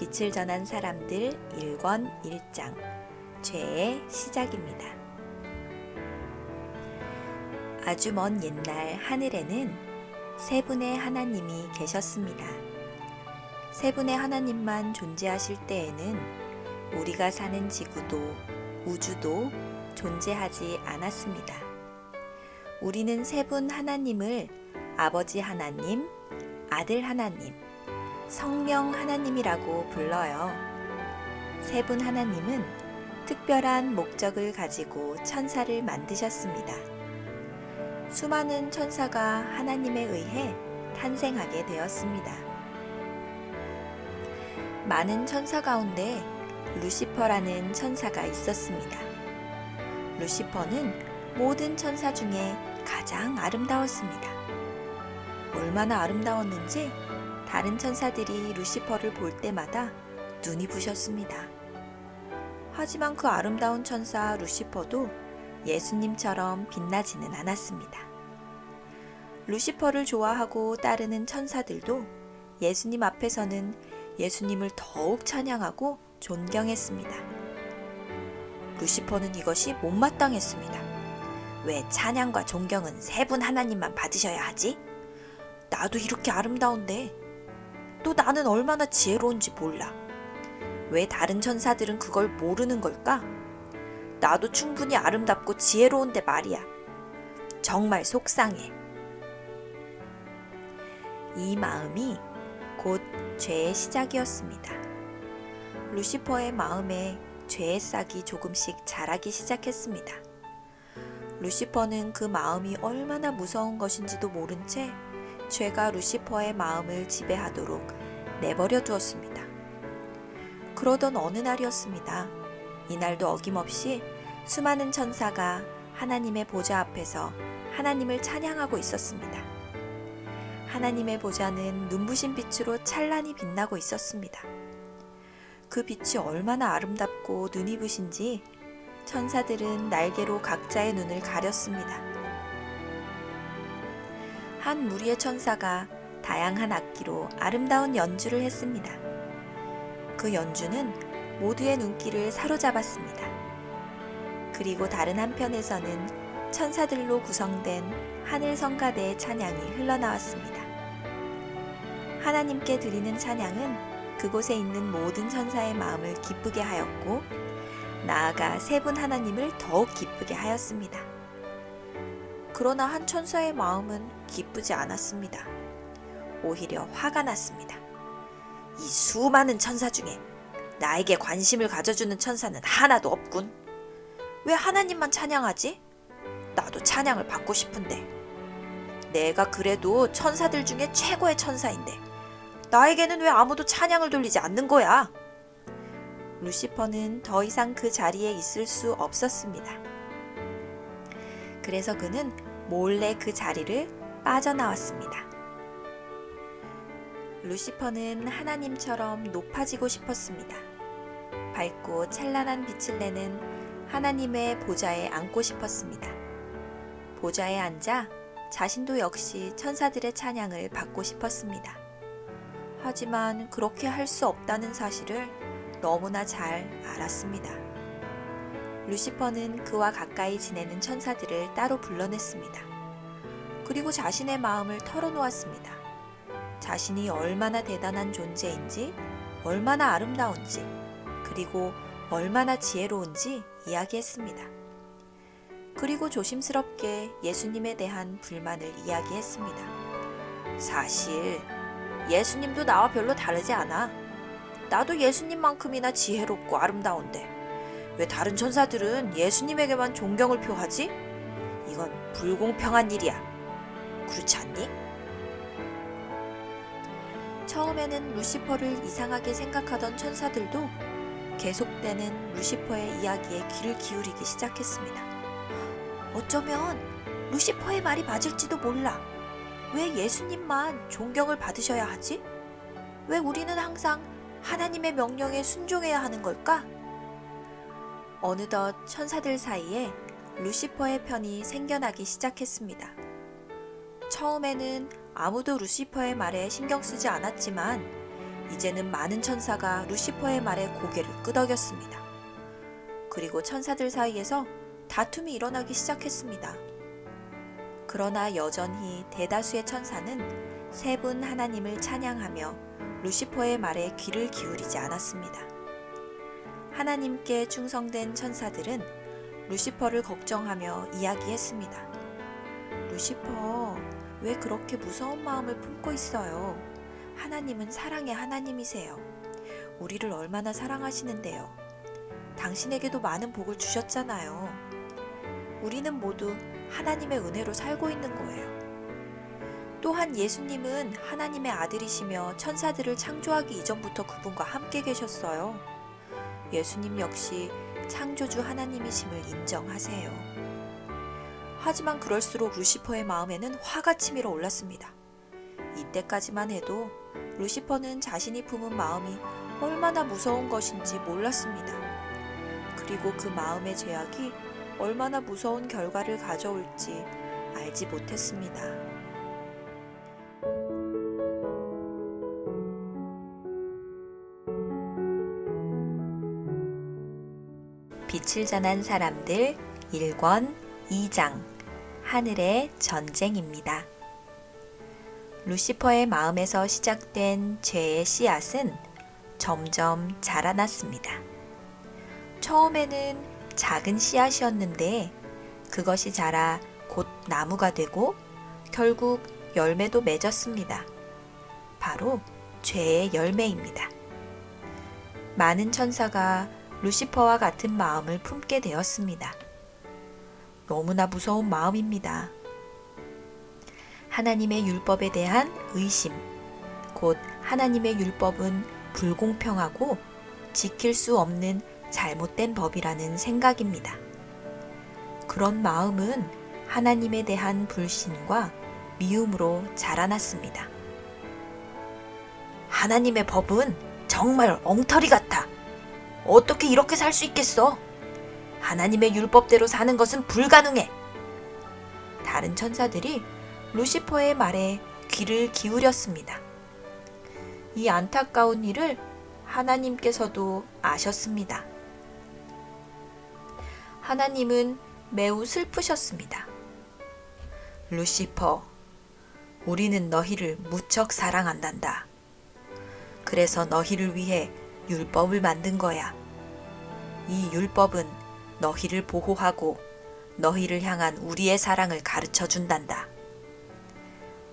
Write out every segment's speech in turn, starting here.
빛을 전한 사람들 1권 1장 죄의 시작입니다. 아주 먼 옛날 하늘에는 세 분의 하나님이 계셨습니다. 세 분의 하나님만 존재하실 때에는 우리가 사는 지구도 우주도 존재하지 않았습니다. 우리는 세 분 하나님을 아버지 하나님, 아들 하나님, 성령 하나님이라고 불러요. 세 분 하나님은 특별한 목적을 가지고 천사를 만드셨습니다. 수많은 천사가 하나님에 의해 탄생하게 되었습니다. 많은 천사 가운데 루시퍼라는 천사가 있었습니다. 루시퍼는 모든 천사 중에 가장 아름다웠습니다. 얼마나 아름다웠는지 다른 천사들이 루시퍼를 볼 때마다 눈이 부셨습니다. 하지만 그 아름다운 천사 루시퍼도 예수님처럼 빛나지는 않았습니다. 루시퍼를 좋아하고 따르는 천사들도 예수님 앞에서는 예수님을 더욱 찬양하고 존경했습니다. 루시퍼는 이것이 못마땅했습니다. 왜 찬양과 존경은 세 분 하나님만 받으셔야 하지? 나도 이렇게 아름다운데, 또 나는 얼마나 지혜로운지 몰라. 왜 다른 천사들은 그걸 모르는 걸까? 나도 충분히 아름답고 지혜로운데 말이야. 정말 속상해. 이 마음이 곧 죄의 시작이었습니다. 루시퍼의 마음에 죄의 싹이 조금씩 자라기 시작했습니다. 루시퍼는 그 마음이 얼마나 무서운 것인지도 모른 채 죄가 루시퍼의 마음을 지배하도록 내버려 두었습니다. 그러던 어느 날이었습니다. 이날도 어김없이 수많은 천사가 하나님의 보좌 앞에서 하나님을 찬양하고 있었습니다. 하나님의 보좌는 눈부신 빛으로 찬란히 빛나고 있었습니다. 그 빛이 얼마나 아름답고 눈이 부신지 천사들은 날개로 각자의 눈을 가렸습니다. 한 무리의 천사가 다양한 악기로 아름다운 연주를 했습니다. 그 연주는 모두의 눈길을 사로잡았습니다. 그리고 다른 한편에서는 천사들로 구성된 하늘 성가대의 찬양이 흘러나왔습니다. 하나님께 드리는 찬양은 그곳에 있는 모든 천사의 마음을 기쁘게 하였고, 나아가 세 분 하나님을 더욱 기쁘게 하였습니다. 그러나 한 천사의 마음은 기쁘지 않았습니다. 오히려 화가 났습니다. 이 수많은 천사 중에 나에게 관심을 가져주는 천사는 하나도 없군. 왜 하나님만 찬양하지? 나도 찬양을 받고 싶은데. 내가 그래도 천사들 중에 최고의 천사인데 나에게는 왜 아무도 찬양을 돌리지 않는 거야? 루시퍼는 더 이상 그 자리에 있을 수 없었습니다. 그래서 그는 몰래 그 자리를 빠져나왔습니다. 루시퍼는 하나님처럼 높아지고 싶었습니다. 밝고 찬란한 빛을 내는 하나님의 보좌에 앉고 싶었습니다. 보좌에 앉아 자신도 역시 천사들의 찬양을 받고 싶었습니다. 하지만 그렇게 할 수 없다는 사실을 너무나 잘 알았습니다. 루시퍼는 그와 가까이 지내는 천사들을 따로 불러냈습니다. 그리고 자신의 마음을 털어놓았습니다. 자신이 얼마나 대단한 존재인지, 얼마나 아름다운지, 그리고 얼마나 지혜로운지 이야기했습니다. 그리고 조심스럽게 예수님에 대한 불만을 이야기했습니다. 사실 예수님도 나와 별로 다르지 않아. 나도 예수님만큼이나 지혜롭고 아름다운데 왜 다른 천사들은 예수님에게만 존경을 표하지? 이건 불공평한 일이야. 그렇지 않니? 처음에는 루시퍼를 이상하게 생각하던 천사들도 계속되는 루시퍼의 이야기에 귀를 기울이기 시작했습니다. 어쩌면 루시퍼의 말이 맞을지도 몰라. 왜 예수님만 존경을 받으셔야 하지? 왜 우리는 항상 하나님의 명령에 순종해야 하는 걸까? 어느덧 천사들 사이에 루시퍼의 편이 생겨나기 시작했습니다. 처음에는 아무도 루시퍼의 말에 신경 쓰지 않았지만 이제는 많은 천사가 루시퍼의 말에 고개를 끄덕였습니다. 그리고 천사들 사이에서 다툼이 일어나기 시작했습니다. 그러나 여전히 대다수의 천사는 세 분 하나님을 찬양하며 루시퍼의 말에 귀를 기울이지 않았습니다. 하나님께 충성된 천사들은 루시퍼를 걱정하며 이야기했습니다. 루시퍼, 왜 그렇게 무서운 마음을 품고 있어요? 하나님은 사랑의 하나님이세요. 우리를 얼마나 사랑하시는데요. 당신에게도 많은 복을 주셨잖아요. 우리는 모두 하나님의 은혜로 살고 있는 거예요. 또한 예수님은 하나님의 아들이시며 천사들을 창조하기 이전부터 그분과 함께 계셨어요. 예수님 역시 창조주 하나님이심을 인정하세요. 하지만 그럴수록 루시퍼의 마음에는 화가 치밀어 올랐습니다. 이때까지만 해도 루시퍼는 자신이 품은 마음이 얼마나 무서운 것인지 몰랐습니다. 그리고 그 마음의 죄악이 얼마나 무서운 결과를 가져올지 알지 못했습니다. 빛을 전한 사람들 1권 2장 하늘의 전쟁입니다. 루시퍼의 마음에서 시작된 죄의 씨앗은 점점 자라났습니다. 처음에는 작은 씨앗이었는데 그것이 자라 곧 나무가 되고 결국 열매도 맺었습니다. 바로 죄의 열매입니다. 많은 천사가 루시퍼와 같은 마음을 품게 되었습니다. 너무나 무서운 마음입니다. 하나님의 율법에 대한 의심, 곧 하나님의 율법은 불공평하고 지킬 수 없는 잘못된 법이라는 생각입니다. 그런 마음은 하나님에 대한 불신과 미움으로 자라났습니다. 하나님의 법은 정말 엉터리 같아. 어떻게 이렇게 살 수 있겠어? 하나님의 율법대로 사는 것은 불가능해. 다른 천사들이 루시퍼의 말에 귀를 기울였습니다. 이 안타까운 일을 하나님께서도 아셨습니다. 하나님은 매우 슬프셨습니다. 루시퍼, 우리는 너희를 무척 사랑한단다. 그래서 너희를 위해 율법을 만든 거야. 이 율법은 너희를 보호하고 너희를 향한 우리의 사랑을 가르쳐 준단다.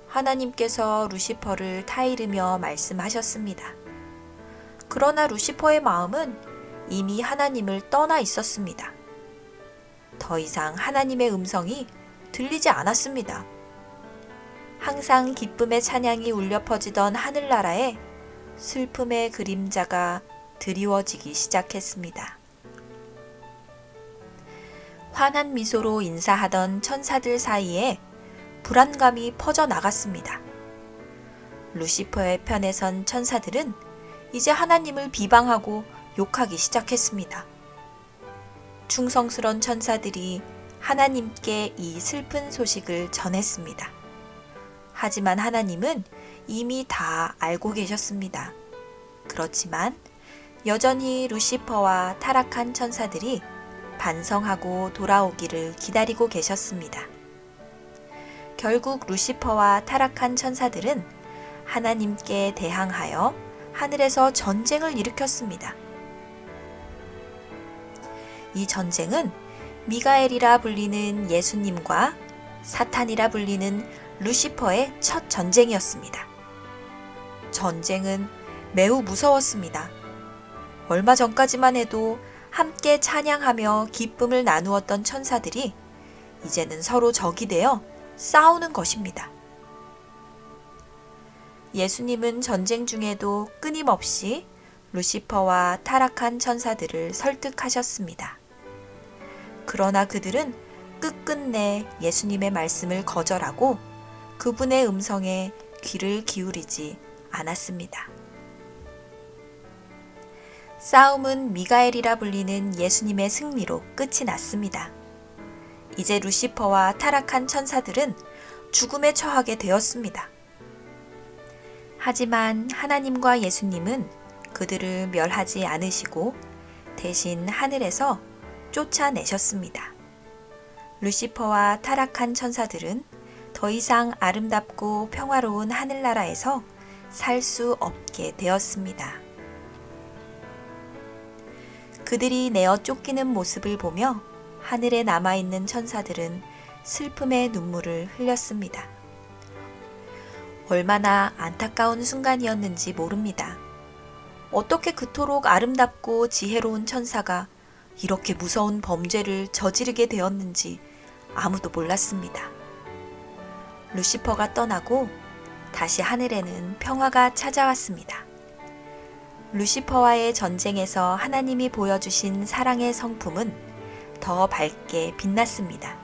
하나님께서 루시퍼를 타이르며 말씀하셨습니다. 그러나 루시퍼의 마음은 이미 하나님을 떠나 있었습니다. 더 이상 하나님의 음성이 들리지 않았습니다. 항상 기쁨의 찬양이 울려 퍼지던 하늘나라에 슬픔의 그림자가 드리워지기 시작했습니다. 환한 미소로 인사하던 천사들 사이에 불안감이 퍼져나갔습니다. 루시퍼의 편에 선 천사들은 이제 하나님을 비방하고 욕하기 시작했습니다. 충성스런 천사들이 하나님께 이 슬픈 소식을 전했습니다. 하지만 하나님은 이미 다 알고 계셨습니다. 그렇지만 여전히 루시퍼와 타락한 천사들이 반성하고 돌아오기를 기다리고 계셨습니다. 결국 루시퍼와 타락한 천사들은 하나님께 대항하여 하늘에서 전쟁을 일으켰습니다. 이 전쟁은 미가엘이라 불리는 예수님과 사탄이라 불리는 루시퍼의 첫 전쟁이었습니다. 전쟁은 매우 무서웠습니다. 얼마 전까지만 해도 함께 찬양하며 기쁨을 나누었던 천사들이 이제는 서로 적이 되어 싸우는 것입니다. 예수님은 전쟁 중에도 끊임없이 루시퍼와 타락한 천사들을 설득하셨습니다. 그러나 그들은 끝끝내 예수님의 말씀을 거절하고 그분의 음성에 귀를 기울이지 않았습니다. 싸움은 미가엘이라 불리는 예수님의 승리로 끝이 났습니다. 이제 루시퍼와 타락한 천사들은 죽음에 처하게 되었습니다. 하지만 하나님과 예수님은 그들을 멸하지 않으시고 대신 하늘에서 쫓아내셨습니다. 루시퍼와 타락한 천사들은 더 이상 아름답고 평화로운 하늘나라에서 살 수 없게 되었습니다. 그들이 내어 쫓기는 모습을 보며 하늘에 남아있는 천사들은 슬픔의 눈물을 흘렸습니다. 얼마나 안타까운 순간이었는지 모릅니다. 어떻게 그토록 아름답고 지혜로운 천사가 이렇게 무서운 범죄를 저지르게 되었는지 아무도 몰랐습니다. 루시퍼가 떠나고 다시 하늘에는 평화가 찾아왔습니다. 루시퍼와의 전쟁에서 하나님이 보여주신 사랑의 성품은 더 밝게 빛났습니다.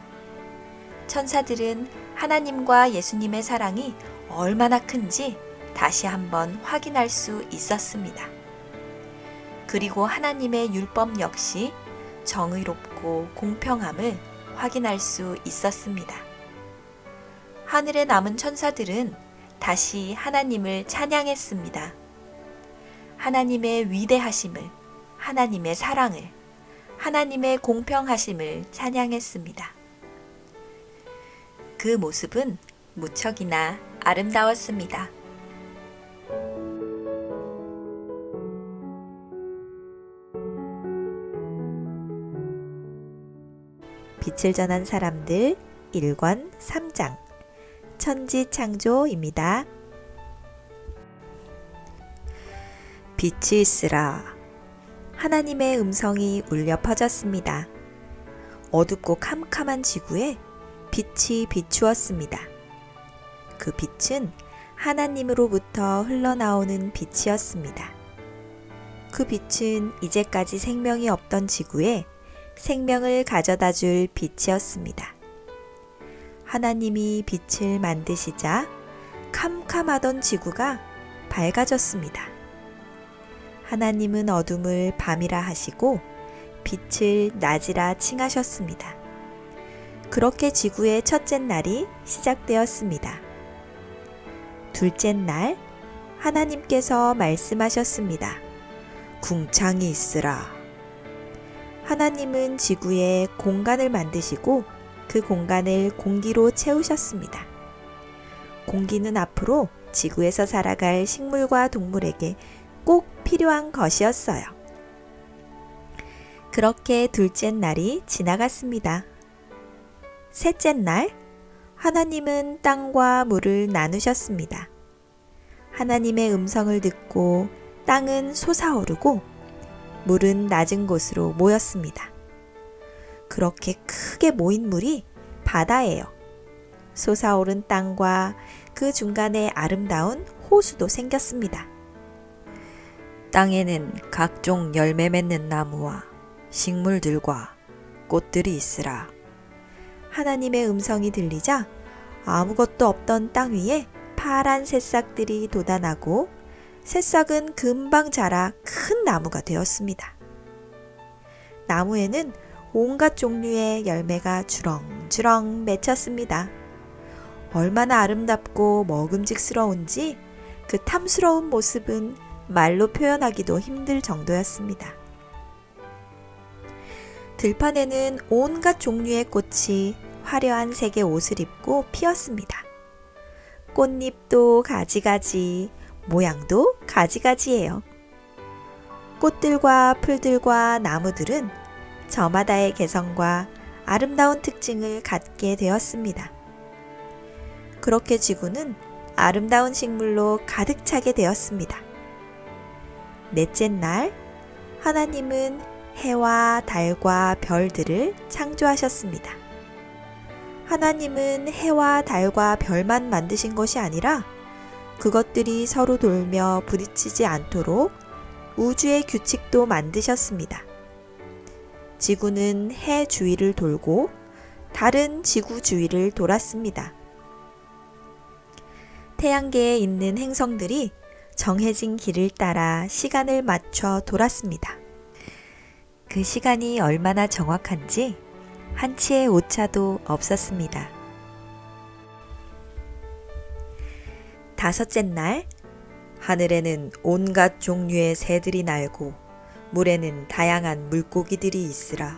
천사들은 하나님과 예수님의 사랑이 얼마나 큰지 다시 한번 확인할 수 있었습니다. 그리고 하나님의 율법 역시 정의롭고 공평함을 확인할 수 있었습니다. 하늘에 남은 천사들은 다시 하나님을 찬양했습니다. 하나님의 위대하심을, 하나님의 사랑을, 하나님의 공평하심을 찬양했습니다. 그 모습은 무척이나 아름다웠습니다. 빛을 전한 사람들 1권 3장 천지창조입니다. 빛이 있으라. 하나님의 음성이 울려 퍼졌습니다. 어둡고 캄캄한 지구에 빛이 비추었습니다. 그 빛은 하나님으로부터 흘러나오는 빛이었습니다. 그 빛은 이제까지 생명이 없던 지구에 생명을 가져다 줄 빛이었습니다. 하나님이 빛을 만드시자 캄캄하던 지구가 밝아졌습니다. 하나님은 어둠을 밤이라 하시고 빛을 낮이라 칭하셨습니다. 그렇게 지구의 첫째 날이 시작되었습니다. 둘째 날, 하나님께서 말씀하셨습니다. 궁창이 있으라. 하나님은 지구에 공간을 만드시고 그 공간을 공기로 채우셨습니다. 공기는 앞으로 지구에서 살아갈 식물과 동물에게 꼭 필요한 것이었어요. 그렇게 둘째 날이 지나갔습니다. 셋째 날, 하나님은 땅과 물을 나누셨습니다. 하나님의 음성을 듣고 땅은 솟아오르고 물은 낮은 곳으로 모였습니다. 그렇게 크게 모인 물이 바다예요. 솟아오른 땅과 그 중간에 아름다운 호수도 생겼습니다. 땅에는 각종 열매 맺는 나무와 식물들과 꽃들이 있으라. 하나님의 음성이 들리자 아무것도 없던 땅 위에 파란 새싹들이 돋아나고 새싹은 금방 자라 큰 나무가 되었습니다. 나무에는 온갖 종류의 열매가 주렁주렁 맺혔습니다. 얼마나 아름답고 먹음직스러운지 그 탐스러운 모습은 말로 표현하기도 힘들 정도였습니다. 들판에는 온갖 종류의 꽃이 화려한 색의 옷을 입고 피었습니다. 꽃잎도 가지가지, 모양도 가지가지예요. 꽃들과 풀들과 나무들은 저마다의 개성과 아름다운 특징을 갖게 되었습니다. 그렇게 지구는 아름다운 식물로 가득 차게 되었습니다. 넷째 날, 하나님은 해와 달과 별들을 창조하셨습니다. 하나님은 해와 달과 별만 만드신 것이 아니라 그것들이 서로 돌며 부딪히지 않도록 우주의 규칙도 만드셨습니다. 지구는 해 주위를 돌고 달은 지구 주위를 돌았습니다. 태양계에 있는 행성들이 정해진 길을 따라 시간을 맞춰 돌았습니다. 그 시간이 얼마나 정확한지 한치의 오차도 없었습니다. 다섯째 날, 하늘에는 온갖 종류의 새들이 날고 물에는 다양한 물고기들이 있으라.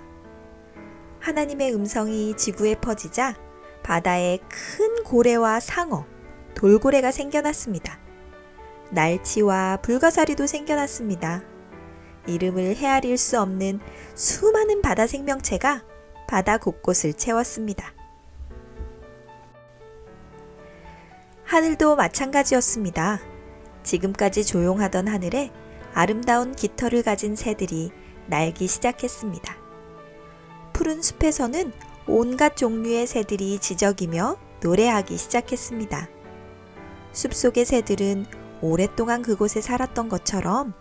하나님의 음성이 지구에 퍼지자 바다에 큰 고래와 상어, 돌고래가 생겨났습니다. 날치와 불가사리도 생겨났습니다. 이름을 헤아릴 수 없는 수많은 바다 생명체가 바다 곳곳을 채웠습니다. 하늘도 마찬가지였습니다. 지금까지 조용하던 하늘에 아름다운 깃털을 가진 새들이 날기 시작했습니다. 푸른 숲에서는 온갖 종류의 새들이 지저귀며 노래하기 시작했습니다. 숲속의 새들은 오랫동안 그곳에 살았던 것처럼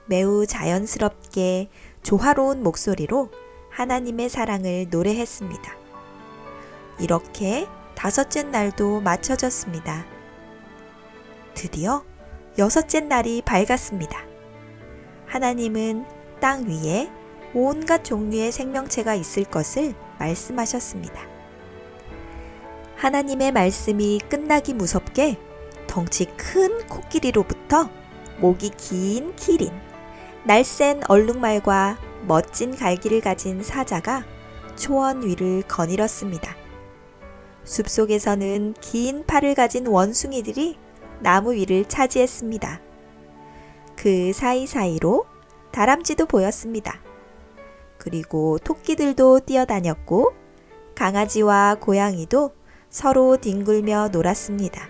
매우 자연스럽게 조화로운 목소리로 하나님의 사랑을 노래했습니다. 이렇게 5째 날도 마쳐졌습니다. 드디어 6째 날이 밝았습니다. 하나님은 땅 위에 온갖 종류의 생명체가 있을 것을 말씀하셨습니다. 하나님의 말씀이 끝나기 무섭게 덩치 큰 코끼리로부터 목이 긴 기린, 날쌘 얼룩말과 멋진 갈기를 가진 사자가 초원 위를 거닐었습니다. 숲속에서는 긴 팔을 가진 원숭이들이 나무 위를 차지했습니다. 그 사이사이로 다람쥐도 보였습니다. 그리고 토끼들도 뛰어다녔고 강아지와 고양이도 서로 뒹굴며 놀았습니다.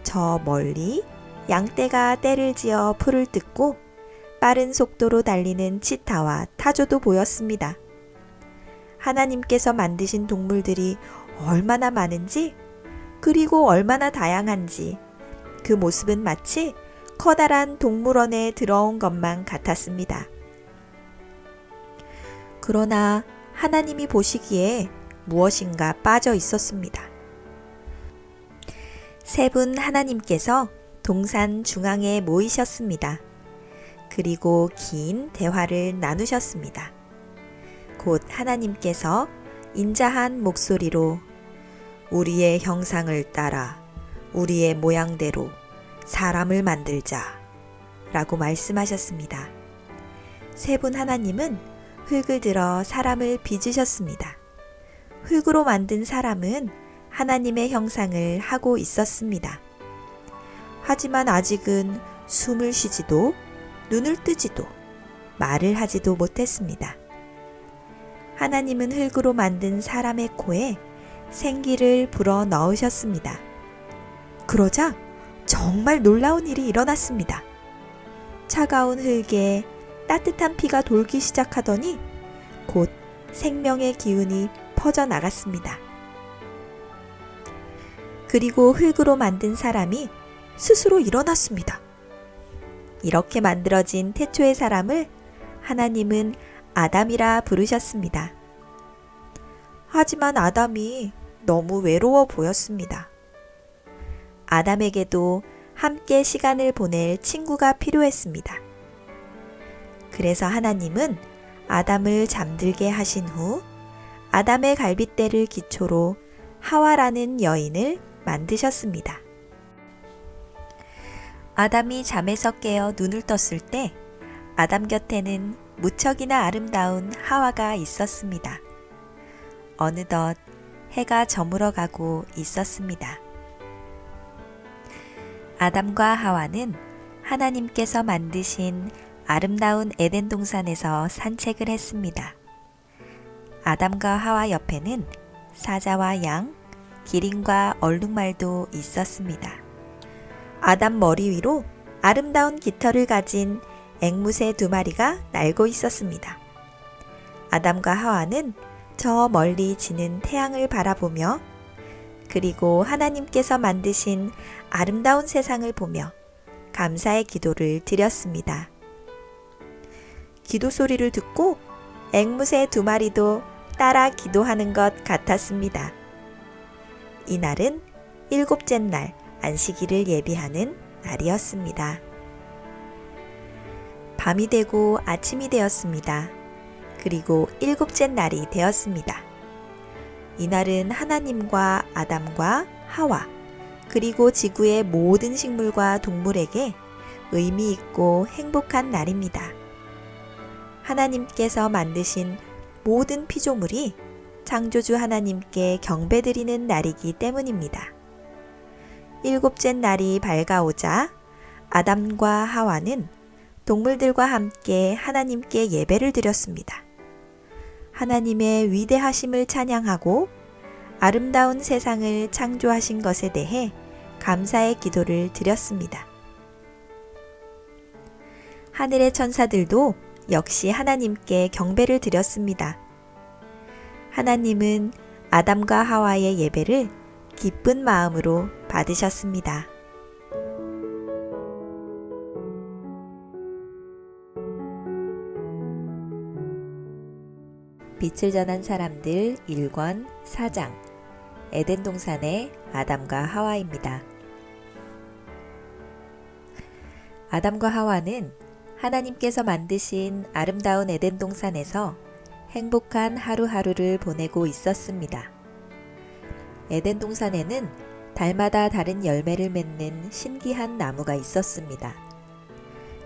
저 멀리 양떼가 떼를 지어 풀을 뜯고 빠른 속도로 달리는 치타와 타조도 보였습니다. 하나님께서 만드신 동물들이 얼마나 많은지, 그리고 얼마나 다양한지 그 모습은 마치 커다란 동물원에 들어온 것만 같았습니다. 그러나 하나님이 보시기에 무엇인가 빠져 있었습니다. 세 분 하나님께서 동산 중앙에 모이셨습니다. 그리고 긴 대화를 나누셨습니다. 곧 하나님께서 인자한 목소리로 우리의 형상을 따라 우리의 모양대로 사람을 만들자 라고 말씀하셨습니다. 세 분 하나님은 흙을 들어 사람을 빚으셨습니다. 흙으로 만든 사람은 하나님의 형상을 하고 있었습니다. 하지만 아직은 숨을 쉬지도 눈을 뜨지도 말을 하지도 못했습니다. 하나님은 흙으로 만든 사람의 코에 생기를 불어 넣으셨습니다. 그러자 정말 놀라운 일이 일어났습니다. 차가운 흙에 따뜻한 피가 돌기 시작하더니 곧 생명의 기운이 퍼져나갔습니다. 그리고 흙으로 만든 사람이 스스로 일어났습니다. 이렇게 만들어진 태초의 사람을 하나님은 아담이라 부르셨습니다. 하지만 아담이 너무 외로워 보였습니다. 아담에게도 함께 시간을 보낼 친구가 필요했습니다. 그래서 하나님은 아담을 잠들게 하신 후 아담의 갈빗대를 기초로 하와라는 여인을 만드셨습니다. 아담이 잠에서 깨어 눈을 떴을 때 아담 곁에는 무척이나 아름다운 하와가 있었습니다. 어느덧 해가 저물어 가고 있었습니다. 아담과 하와는 하나님께서 만드신 아름다운 에덴 동산에서 산책을 했습니다. 아담과 하와 옆에는 사자와 양, 기린과 얼룩말도 있었습니다. 아담 머리 위로 아름다운 깃털을 가진 앵무새 2마리가 날고 있었습니다. 아담과 하와는 저 멀리 지는 태양을 바라보며 그리고 하나님께서 만드신 아름다운 세상을 보며 감사의 기도를 드렸습니다. 기도 소리를 듣고 앵무새 2마리도 따라 기도하는 것 같았습니다. 이날은 7째 날 안식일을 예비하는 날이었습니다. 밤이 되고 아침이 되었습니다. 그리고 7째 날이 되었습니다. 이날은 하나님과 아담과 하와, 그리고 지구의 모든 식물과 동물에게 의미 있고 행복한 날입니다. 하나님께서 만드신 모든 피조물이 창조주 하나님께 경배드리는 날이기 때문입니다. 일곱째 날이 밝아오자 아담과 하와는 동물들과 함께 하나님께 예배를 드렸습니다. 하나님의 위대하심을 찬양하고 아름다운 세상을 창조하신 것에 대해 감사의 기도를 드렸습니다. 하늘의 천사들도 역시 하나님께 경배를 드렸습니다. 하나님은 아담과 하와의 예배를 기쁜 마음으로 받으셨습니다. 빛을 전한 사람들 1권 4장 에덴 동산의 아담과 하와입니다. 아담과 하와는 하나님께서 만드신 아름다운 에덴 동산에서 행복한 하루하루를 보내고 있었습니다. 에덴 동산에는 달마다 다른 열매를 맺는 신기한 나무가 있었습니다.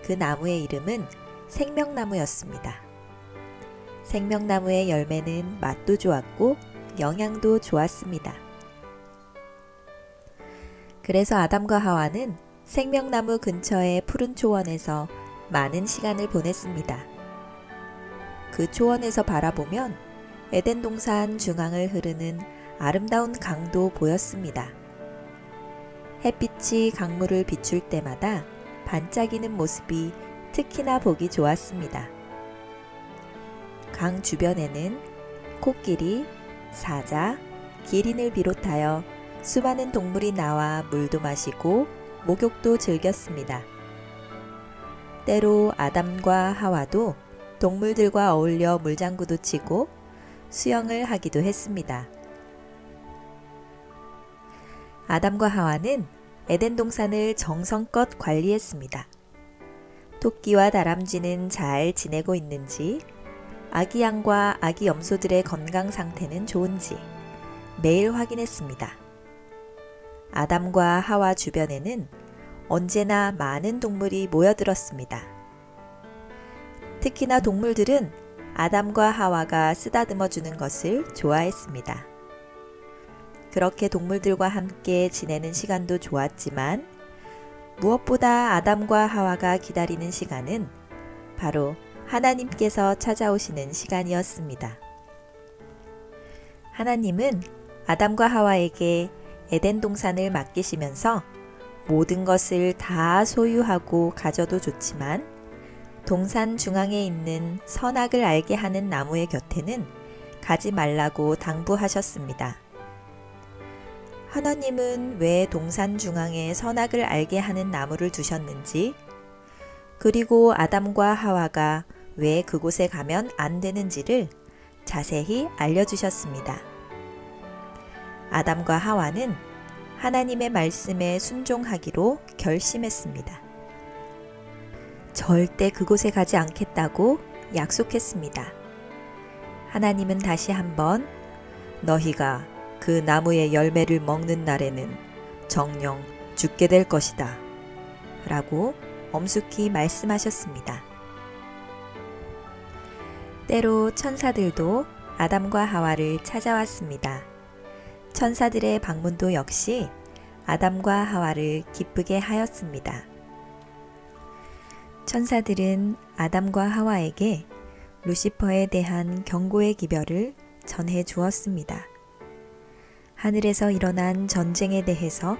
그 나무의 이름은 생명나무였습니다. 생명나무의 열매는 맛도 좋았고 영양도 좋았습니다. 그래서 아담과 하와는 생명나무 근처의 푸른 초원에서 많은 시간을 보냈습니다. 그 초원에서 바라보면 에덴 동산 중앙을 흐르는 아름다운 강도 보였습니다. 햇빛이 강물을 비출 때마다 반짝이는 모습이 특히나 보기 좋았습니다. 강 주변에는 코끼리, 사자, 기린을 비롯하여 수많은 동물이 나와 물도 마시고 목욕도 즐겼습니다. 때로 아담과 하와도 동물들과 어울려 물장구도 치고 수영을 하기도 했습니다. 아담과 하와는 에덴 동산을 정성껏 관리했습니다. 토끼와 다람쥐는 잘 지내고 있는지, 아기 양과 아기 염소들의 건강 상태는 좋은지 매일 확인했습니다. 아담과 하와 주변에는 언제나 많은 동물이 모여들었습니다. 특히나 동물들은 아담과 하와가 쓰다듬어 주는 것을 좋아했습니다. 그렇게 동물들과 함께 지내는 시간도 좋았지만 무엇보다 아담과 하와가 기다리는 시간은 바로 하나님께서 찾아오시는 시간이었습니다. 하나님은 아담과 하와에게 에덴 동산을 맡기시면서 모든 것을 다 소유하고 가져도 좋지만 동산 중앙에 있는 선악을 알게 하는 나무의 곁에는 가지 말라고 당부하셨습니다. 하나님은 왜 동산 중앙에 선악을 알게 하는 나무를 두셨는지, 그리고 아담과 하와가 왜 그곳에 가면 안 되는지를 자세히 알려주셨습니다. 아담과 하와는 하나님의 말씀에 순종하기로 결심했습니다. 절대 그곳에 가지 않겠다고 약속했습니다. 하나님은 다시 한번 너희가 그 나무의 열매를 먹는 날에는 정녕 죽게 될 것이다 라고 엄숙히 말씀하셨습니다. 때로 천사들도 아담과 하와를 찾아왔습니다. 천사들의 방문도 역시 아담과 하와를 기쁘게 하였습니다. 천사들은 아담과 하와에게 루시퍼에 대한 경고의 기별을 전해 주었습니다. 하늘에서 일어난 전쟁에 대해서,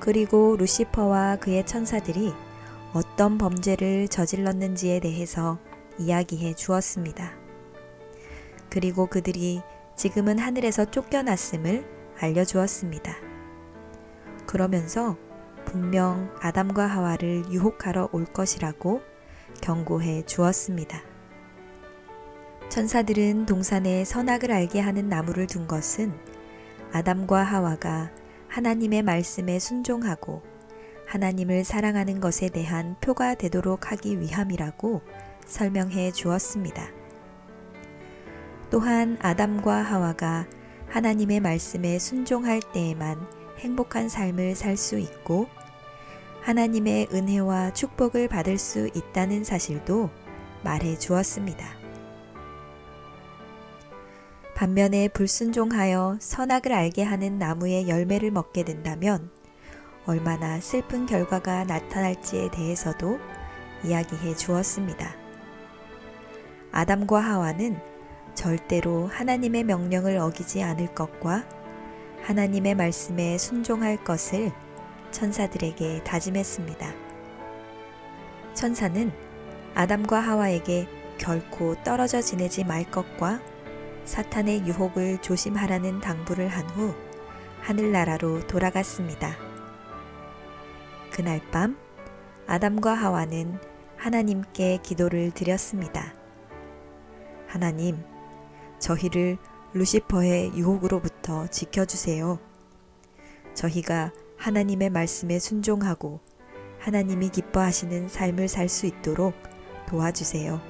그리고 루시퍼와 그의 천사들이 어떤 범죄를 저질렀는지에 대해서 이야기해 주었습니다. 그리고 그들이 지금은 하늘에서 쫓겨났음을 알려주었습니다. 그러면서 분명 아담과 하와를 유혹하러 올 것이라고 경고해 주었습니다. 천사들은 동산에 선악을 알게 하는 나무를 둔 것은 아담과 하와가 하나님의 말씀에 순종하고 하나님을 사랑하는 것에 대한 표가 되도록 하기 위함이라고 설명해 주었습니다. 또한 아담과 하와가 하나님의 말씀에 순종할 때에만 행복한 삶을 살 수 있고 하나님의 은혜와 축복을 받을 수 있다는 사실도 말해 주었습니다. 반면에 불순종하여 선악을 알게 하는 나무의 열매를 먹게 된다면 얼마나 슬픈 결과가 나타날지에 대해서도 이야기해 주었습니다. 아담과 하와는 절대로 하나님의 명령을 어기지 않을 것과 하나님의 말씀에 순종할 것을 천사들에게 다짐했습니다. 천사는 아담과 하와에게 결코 떨어져 지내지 말 것과 사탄의 유혹을 조심하라는 당부를 한 후 하늘나라로 돌아갔습니다. 그날 밤 아담과 하와는 하나님께 기도를 드렸습니다. 하나님, 저희를 루시퍼의 유혹으로부터 지켜주세요. 저희가 하나님의 말씀에 순종하고 하나님이 기뻐하시는 삶을 살 수 있도록 도와주세요.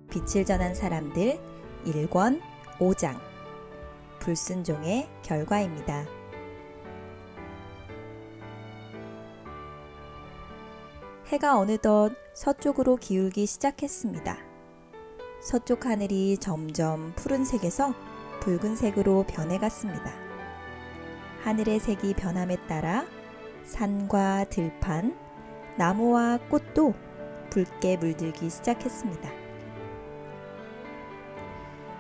빛을 전한 사람들 1권 5장 불순종의 결과입니다. 해가 어느덧 서쪽으로 기울기 시작했습니다. 서쪽 하늘이 점점 푸른색에서 붉은색으로 변해갔습니다. 하늘의 색이 변함에 따라 산과 들판, 나무와 꽃도 붉게 물들기 시작했습니다.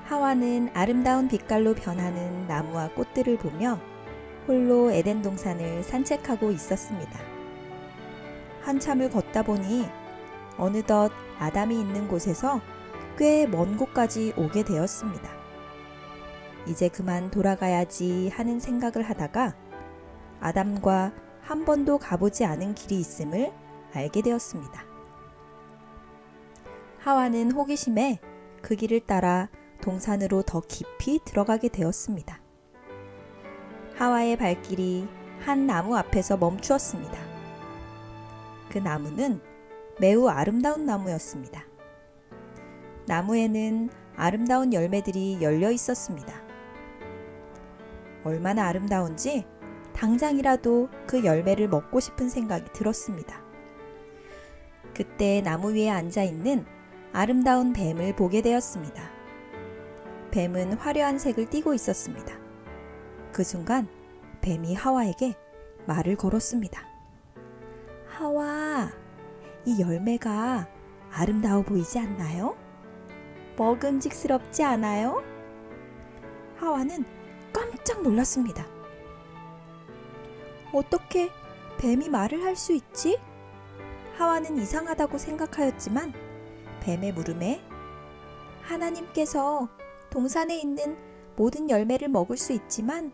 하와는 아름다운 빛깔로 변하는 나무와 꽃들을 보며 홀로 에덴 동산을 산책하고 있었습니다. 한참을 걷다 보니 어느덧 아담이 있는 곳에서 꽤 먼 곳까지 오게 되었습니다. 이제 그만 돌아가야지 하는 생각을 하다가 아담과 한 번도 가보지 않은 길이 있음을 알게 되었습니다. 하와는 호기심에 그 길을 따라 동산으로 더 깊이 들어가게 되었습니다. 하와의 발길이 한 나무 앞에서 멈추었습니다. 그 나무는 매우 아름다운 나무였습니다. 나무에는 아름다운 열매들이 열려 있었습니다. 얼마나 아름다운지 당장이라도 그 열매를 먹고 싶은 생각이 들었습니다. 그때 나무 위에 앉아 있는 아름다운 뱀을 보게 되었습니다. 뱀은 화려한 색을 띠고 있었습니다. 그 순간 뱀이 하와에게 말을 걸었습니다. 하와, 이 열매가 아름다워 보이지 않나요? 먹음직스럽지 않아요? 하와는 깜짝 놀랐습니다. 어떻게 뱀이 말을 할 수 있지? 하와는 이상하다고 생각하였지만 뱀의 물음에 하나님께서 동산에 있는 모든 열매를 먹을 수 있지만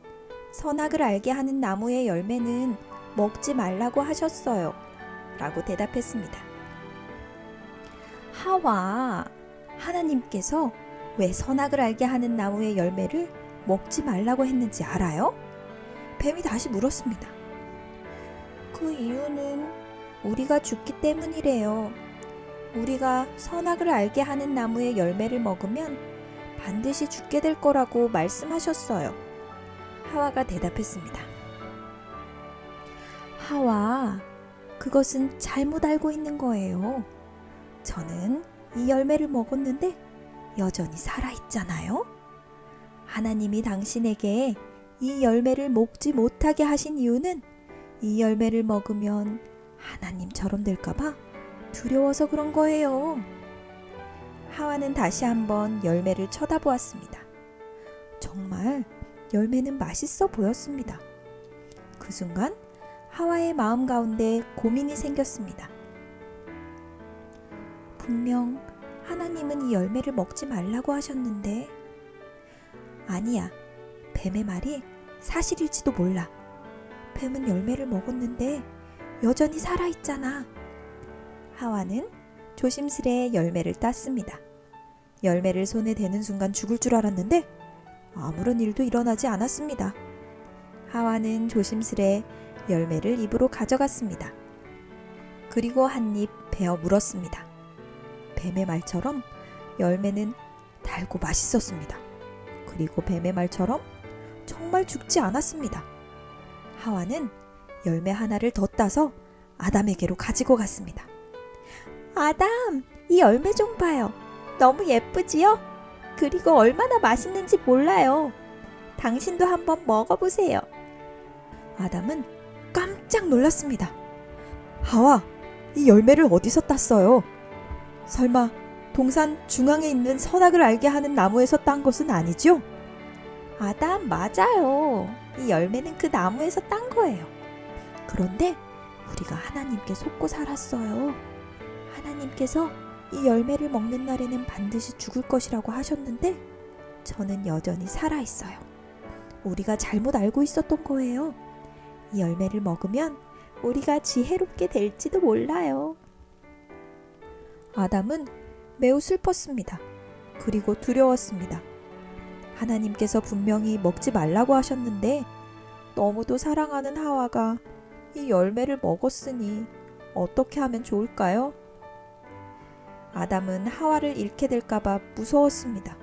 선악을 알게 하는 나무의 열매는 먹지 말라고 하셨어요. 라고 대답했습니다. 하와, 하나님께서 왜 선악을 알게 하는 나무의 열매를 먹지 말라고 했는지 알아요? 뱀이 다시 물었습니다. 그 이유는 우리가 죽기 때문이래요. 우리가 선악을 알게 하는 나무의 열매를 먹으면 반드시 죽게 될 거라고 말씀하셨어요. 하와가 대답했습니다. 하와, 그것은 잘못 알고 있는 거예요. 저는 이 열매를 먹었는데 여전히 살아있잖아요. 하나님이 당신에게 이 열매를 먹지 못하게 하신 이유는 이 열매를 먹으면 하나님처럼 될까봐 두려워서 그런 거예요. 하와는 다시 한번 열매를 쳐다보았습니다. 정말 열매는 맛있어 보였습니다. 그 순간 하와의 마음 가운데 고민이 생겼습니다. 분명 하나님은 이 열매를 먹지 말라고 하셨는데 아니야, 뱀의 말이 사실일지도 몰라. 뱀은 열매를 먹었는데 여전히 살아있잖아. 하와는 조심스레 열매를 땄습니다. 열매를 손에 대는 순간 죽을 줄 알았는데 아무런 일도 일어나지 않았습니다. 하와는 조심스레 열매를 입으로 가져갔습니다. 그리고 한 입 베어 물었습니다. 뱀의 말처럼 열매는 달고 맛있었습니다. 그리고 뱀의 말처럼 정말 죽지 않았습니다. 하와는 열매 하나를 더 따서 아담에게로 가지고 갔습니다. 아담, 이 열매 좀 봐요. 너무 예쁘지요? 그리고 얼마나 맛있는지 몰라요. 당신도 한번 먹어보세요. 아담은 깜짝 놀랐습니다. 하와, 이 열매를 어디서 땄어요? 설마 동산 중앙에 있는 선악을 알게 하는 나무에서 딴 것은 아니죠? 아담, 맞아요. 이 열매는 그 나무에서 딴 거예요. 그런데 우리가 하나님께 속고 살았어요. 하나님께서 이 열매를 먹는 날에는 반드시 죽을 것이라고 하셨는데 저는 여전히 살아있어요. 우리가 잘못 알고 있었던 거예요. 이 열매를 먹으면 우리가 지혜롭게 될지도 몰라요. 아담은 매우 슬펐습니다. 그리고 두려웠습니다. 하나님께서 분명히 먹지 말라고 하셨는데 너무도 사랑하는 하와가 이 열매를 먹었으니 어떻게 하면 좋을까요? 아담은 하와를 잃게 될까봐 무서웠습니다.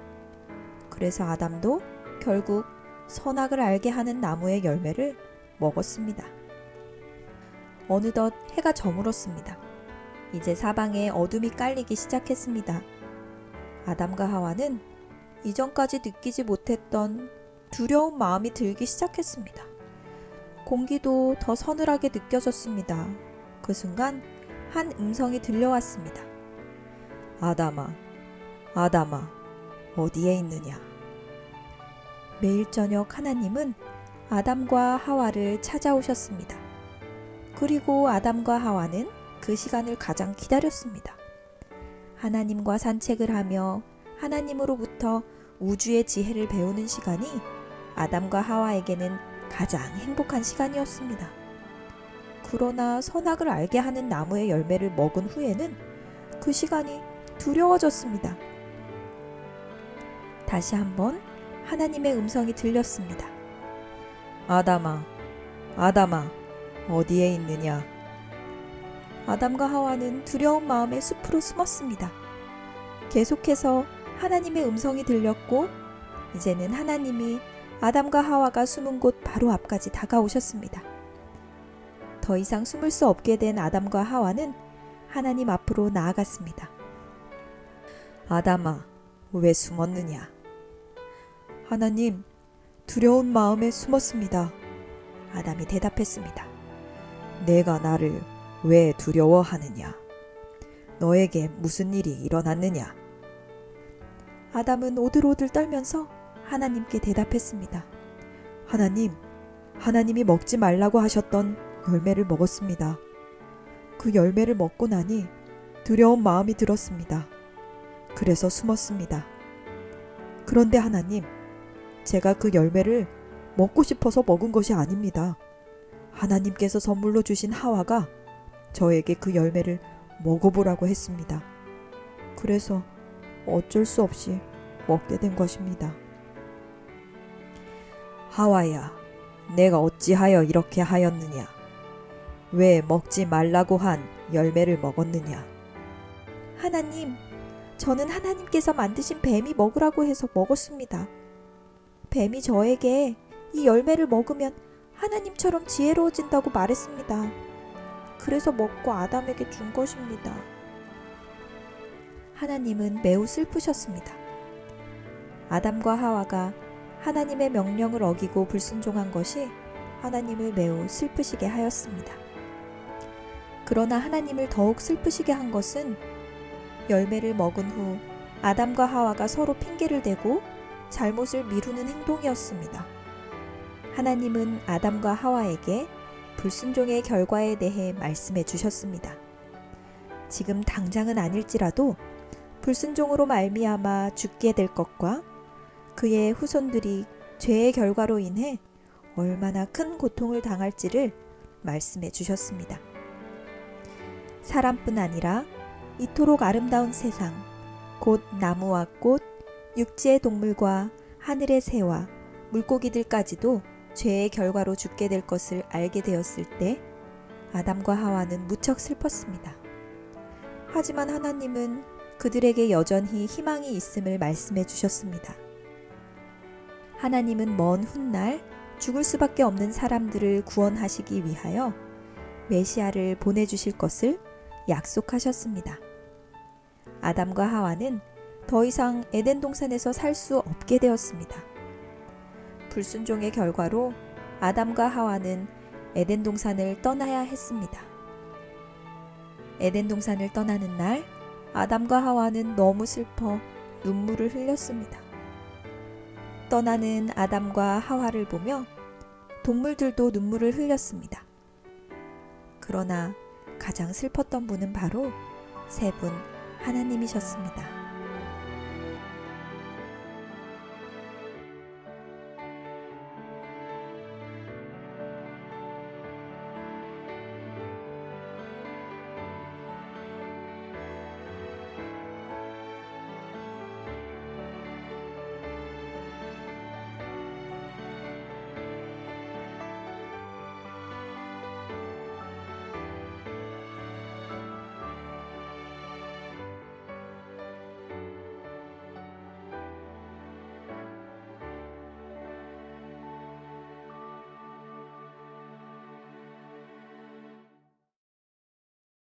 그래서 아담도 결국 선악을 알게 하는 나무의 열매를 먹었습니다. 어느덧 해가 저물었습니다. 이제 사방에 어둠이 깔리기 시작했습니다. 아담과 하와는 이전까지 느끼지 못했던 두려운 마음이 들기 시작했습니다. 공기도 더 서늘하게 느껴졌습니다. 그 순간 한 음성이 들려왔습니다. 아담아, 아담아, 어디에 있느냐? 매일 저녁 하나님은 아담과 하와를 찾아오셨습니다. 그리고 아담과 하와는 그 시간을 가장 기다렸습니다. 하나님과 산책을 하며 하나님으로부터 우주의 지혜를 배우는 시간이 아담과 하와에게는 가장 행복한 시간이었습니다. 그러나 선악을 알게 하는 나무의 열매를 먹은 후에는 그 시간이 두려워졌습니다. 다시 한번 하나님의 음성이 들렸습니다. 아담아, 아담아, 어디에 있느냐? 아담과 하와는 두려운 마음에 숲으로 숨었습니다. 계속해서 하나님의 음성이 들렸고 이제는 하나님이 아담과 하와가 숨은 곳 바로 앞까지 다가오셨습니다. 더 이상 숨을 수 없게 된 아담과 하와는 하나님 앞으로 나아갔습니다. 아담아, 왜 숨었느냐? 하나님, 두려운 마음에 숨었습니다. 아담이 대답했습니다. 내가 나를 왜 두려워하느냐? 너에게 무슨 일이 일어났느냐? 아담은 오들오들 떨면서 하나님께 대답했습니다. 하나님, 하나님이 먹지 말라고 하셨던 열매를 먹었습니다. 그 열매를 먹고 나니 두려운 마음이 들었습니다. 그래서 숨었습니다. 그런데 하나님, 제가 그 열매를 먹고 싶어서 먹은 것이 아닙니다. 하나님께서 선물로 주신 하와가 저에게 그 열매를 먹어보라고 했습니다. 그래서 어쩔 수 없이 먹게 된 것입니다. 하와야, 내가 어찌하여 이렇게 하였느냐? 왜 먹지 말라고 한 열매를 먹었느냐? 하나님, 저는 하나님께서 만드신 뱀이 먹으라고 해서 먹었습니다. 뱀이 저에게 이 열매를 먹으면 하나님처럼 지혜로워진다고 말했습니다. 그래서 먹고 아담에게 준 것입니다. 하나님은 매우 슬프셨습니다. 아담과 하와가 하나님의 명령을 어기고 불순종한 것이 하나님을 매우 슬프시게 하였습니다. 그러나 하나님을 더욱 슬프시게 한 것은 열매를 먹은 후 아담과 하와가 서로 핑계를 대고 잘못을 미루는 행동이었습니다. 하나님은 아담과 하와에게 불순종의 결과에 대해 말씀해 주셨습니다. 지금 당장은 아닐지라도 불순종으로 말미암아 죽게 될 것과 그의 후손들이 죄의 결과로 인해 얼마나 큰 고통을 당할지를 말씀해 주셨습니다. 사람뿐 아니라 이토록 아름다운 세상, 곧 나무와 꽃, 육지의 동물과 하늘의 새와 물고기들까지도 죄의 결과로 죽게 될 것을 알게 되었을 때 아담과 하와는 무척 슬펐습니다. 하지만 하나님은 그들에게 여전히 희망이 있음을 말씀해 주셨습니다. 하나님은 먼 훗날 죽을 수밖에 없는 사람들을 구원하시기 위하여 메시아를 보내주실 것을 약속하셨습니다. 아담과 하와는 더 이상 에덴 동산에서 살 수 없게 되었습니다. 불순종의 결과로 아담과 하와는 에덴 동산을 떠나야 했습니다. 에덴 동산을 떠나는 날 아담과 하와는 너무 슬퍼 눈물을 흘렸습니다. 떠나는 아담과 하와를 보며 동물들도 눈물을 흘렸습니다. 그러나 가장 슬펐던 분은 바로 세 분 하나님이셨습니다.